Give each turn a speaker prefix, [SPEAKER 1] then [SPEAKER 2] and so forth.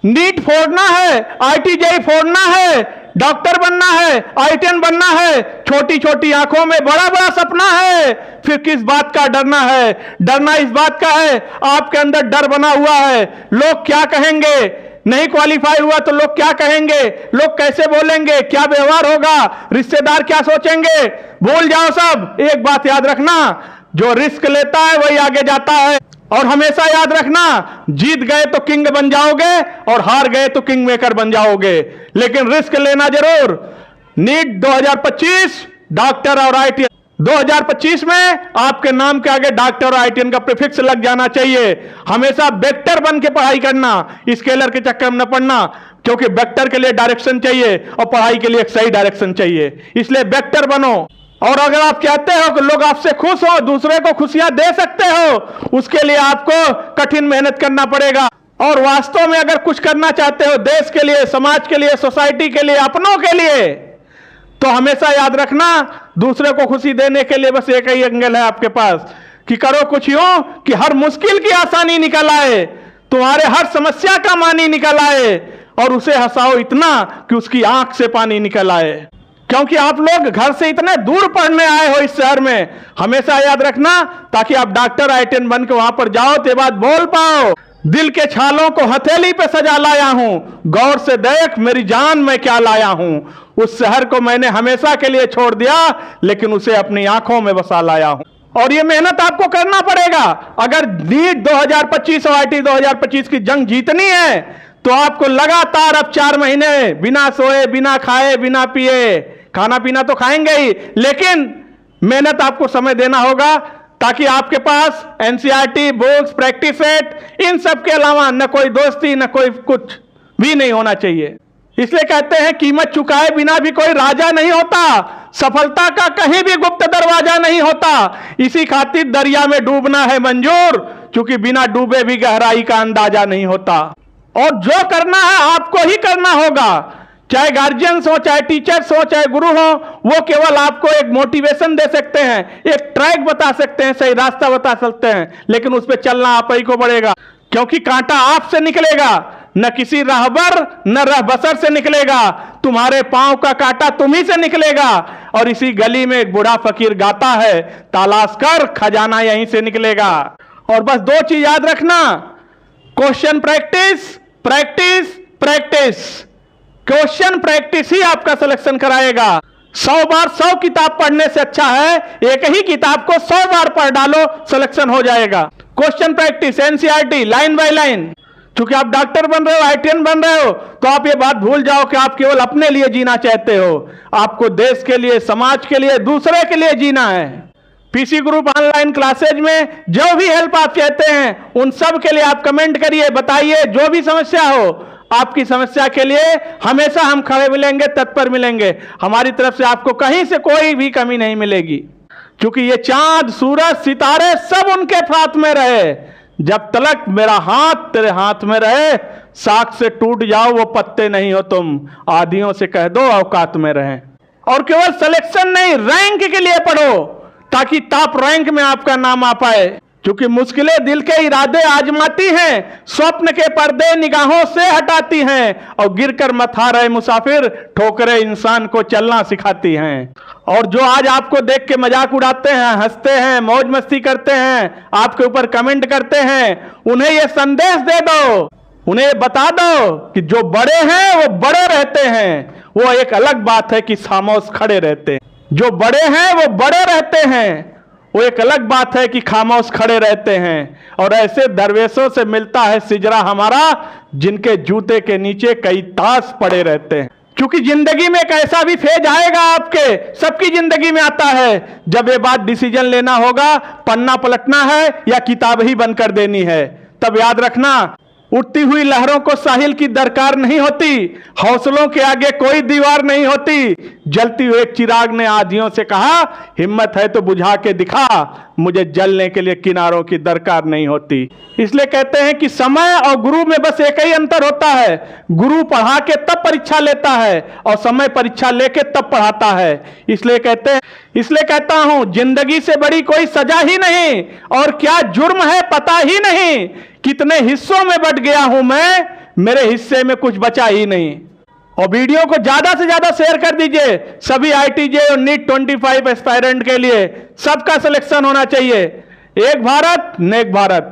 [SPEAKER 1] NEET फोड़ना है, IIT-JEE फोड़ना है, doctor बनना है, IITian बनना है, छोटी छोटी आंखों में बड़ा बड़ा सपना है, फिर किस बात का डरना है? डरना इस बात का है, आपके अंदर डर बना हुआ है। लोग क्या कहेंगे? नहीं क्वालिफाई हुआ तो लोग क्या कहेंगे? लोग कैसे बोलेंगे? क्या व्यवहार होगा? रिश्तेदार क्या सोचेंगे? भूल जाओ सब। एक बात याद रखना, जो रिस्क लेता है वही आगे जाता है। और हमेशा याद रखना, जीत गए तो किंग बन जाओगे और हार गए तो किंग मेकर बन जाओगे, लेकिन रिस्क लेना जरूर। नीट 2025 डॉक्टर और IITian 2025 में आपके नाम के आगे डॉक्टर और IITian का प्रीफिक्स लग जाना चाहिए। हमेशा वेक्टर बन के पढ़ाई करना, स्केलर के चक्कर में न पड़ना, क्योंकि वेक्टर के लिए डायरेक्शन चाहिए और पढ़ाई के लिए एक सही डायरेक्शन चाहिए, इसलिए वेक्टर बनो। और अगर आप चाहते हो कि लोग आपसे खुश हो, दूसरे को खुशियां दे सकते हो, उसके लिए आपको कठिन मेहनत करना पड़ेगा। और वास्तव में अगर कुछ करना चाहते हो देश के लिए, समाज के लिए, सोसाइटी के लिए, अपनों के लिए, तो हमेशा याद रखना, दूसरे को खुशी देने के लिए बस एक ही एंगल है आपके पास कि करो कुछ यूं कि हर मुश्किल की आसानी निकल आए, तुम्हारे हर समस्या का मानी निकल आए, और उसे हंसाओ इतना कि उसकी आंख से पानी निकल आए। क्योंकि आप लोग घर से इतने दूर पढ़ने आए हो इस शहर में, हमेशा याद रखना, ताकि आप डॉक्टर IITian बन के वहां पर जाओ तो बात बोल पाओ। दिल के छालों को हथेली पे सजा लाया हूं, गौर से देख मेरी जान मैं क्या लाया हूं। उस शहर को मैंने हमेशा के लिए छोड़ दिया, लेकिन उसे अपनी आंखों में बसा लाया हूं। और ये मेहनत आपको करना पड़ेगा। अगर नीट 2025 और IIT 2025 की जंग जीतनी है तो आपको लगातार अब 4 महीने बिना सोए, बिना खाए, बिना पिए, खाना पीना तो खाएंगे ही, लेकिन मेहनत आपको समय देना होगा, ताकि आपके पास NCERT, बुक्स, प्रैक्टिस सेट, इन सब के अलावा न कोई दोस्ती, न कोई कुछ भी नहीं होना चाहिए। इसलिए कहते हैं कीमत चुकाए बिना भी कोई राजा नहीं होता, सफलता का कहीं भी गुप्त दरवाजा नहीं होता। इसी खातिर दरिया में डूबना है मंजूर, क्योंकि बिना डूबे भी गहराई का अंदाजा नहीं होता। और जो करना है आपको ही करना होगा, चाहे गार्जियंस हो, चाहे टीचर्स हो, चाहे गुरु हो, वो केवल आपको एक मोटिवेशन दे सकते हैं, एक ट्रैक बता सकते हैं, सही रास्ता बता सकते हैं, लेकिन उस पर चलना आप ही को पड़ेगा। क्योंकि कांटा आपसे निकलेगा, न किसी राहबर न रहबसर से निकलेगा, तुम्हारे पांव का कांटा तुम्ही से निकलेगा। और इसी गली में एक बूढ़ा फकीर गाता है, तलाश कर खजाना यहीं से निकलेगा। और बस 2 चीज याद रखना, question practice, practice, practice. Question practice ही आपका सिलेक्शन कराएगा। 100 बार 100 किताब पढ़ने से अच्छा है एक ही किताब को 100 बार पढ़ डालो, सिलेक्शन हो जाएगा। Question practice, NCERT line by line. क्योंकि आप डॉक्टर बन रहे हो, IITian बन रहे हो, तो आप ये बात भूल जाओ कि आप केवल अपने लिए जीना चाहते हो। आपको देश के लिए, समाज के लिए, दूसरे के लिए जीना है। PC ग्रुप ऑनलाइन क्लासेज में जो भी हेल्प आप चाहते हैं, उन सब के लिए आप कमेंट करिए, बताइए। जो भी समस्या हो, आपकी समस्या के लिए हमेशा हम खड़े मिलेंगे, तत्पर मिलेंगे। हमारी तरफ से आपको कहीं से कोई भी कमी नहीं मिलेगी, क्योंकि ये चांद, सूरज, सितारे सब उनके हाथ में रहे। जब तलक मेरा हाथ तेरे हाथ में रहे, साख से टूट जाओ वो पत्ते नहीं हो तुम, आदियों से कह दो औकात में रहें। और केवल सिलेक्शन नहीं, रैंक के लिए पढ़ो, ताकि टॉप रैंक में आपका नाम आ पाए। क्योंकि मुश्किलें दिल के इरादे आजमाती हैं, स्वप्न के पर्दे निगाहों से हटाती हैं, और गिरकर मत हारे मुसाफिर, ठोकरें इंसान को चलना सिखाती हैं। और जो आज आपको देख के मजाक उड़ाते हैं, हंसते हैं, मौज मस्ती करते हैं, आपके ऊपर कमेंट करते हैं, उन्हें यह संदेश दे दो, उन्हें बता दो कि जो बड़े हैं वो बड़े रहते हैं। वो एक अलग बात है कि खामोश खड़े रहते हैं। जो बड़े हैं वो बड़े रहते हैं, वो एक अलग बात है कि खामोश खड़े रहते हैं। और ऐसे दरवेशों से मिलता है सिजरा हमारा, जिनके जूते के नीचे कई ताश पड़े रहते हैं। क्योंकि जिंदगी में एक ऐसा भी फेज आएगा, आपके सबकी जिंदगी में आता है, जब ये बात डिसीजन लेना होगा, पन्ना पलटना है या किताब ही बंद कर देनी है। तब याद रखना, उठती हुई लहरों को साहिल की दरकार नहीं होती, हौसलों के आगे कोई दीवार नहीं होती। जलती हुई एक चिराग ने आधियों से कहा, हिम्मत है तो बुझा के दिखा, मुझे जलने के लिए किनारों की दरकार नहीं होती। इसलिए कहते हैं कि समय और गुरु में बस एक ही अंतर होता है, गुरु पढ़ा के तब परीक्षा लेता है और समय परीक्षा लेके तब पढ़ाता है। इसलिए कहता हूं, जिंदगी से बड़ी कोई सजा ही नहीं, और क्या जुर्म है पता ही नहीं, कितने हिस्सों में बट गया हूं मैं, मेरे हिस्से में कुछ बचा ही नहीं। और वीडियो को ज्यादा से ज्यादा शेयर कर दीजिए। सभी IITJEE और नीट 25 एस्पायरेंट के लिए सबका सिलेक्शन होना चाहिए। एक भारत नेक भारत।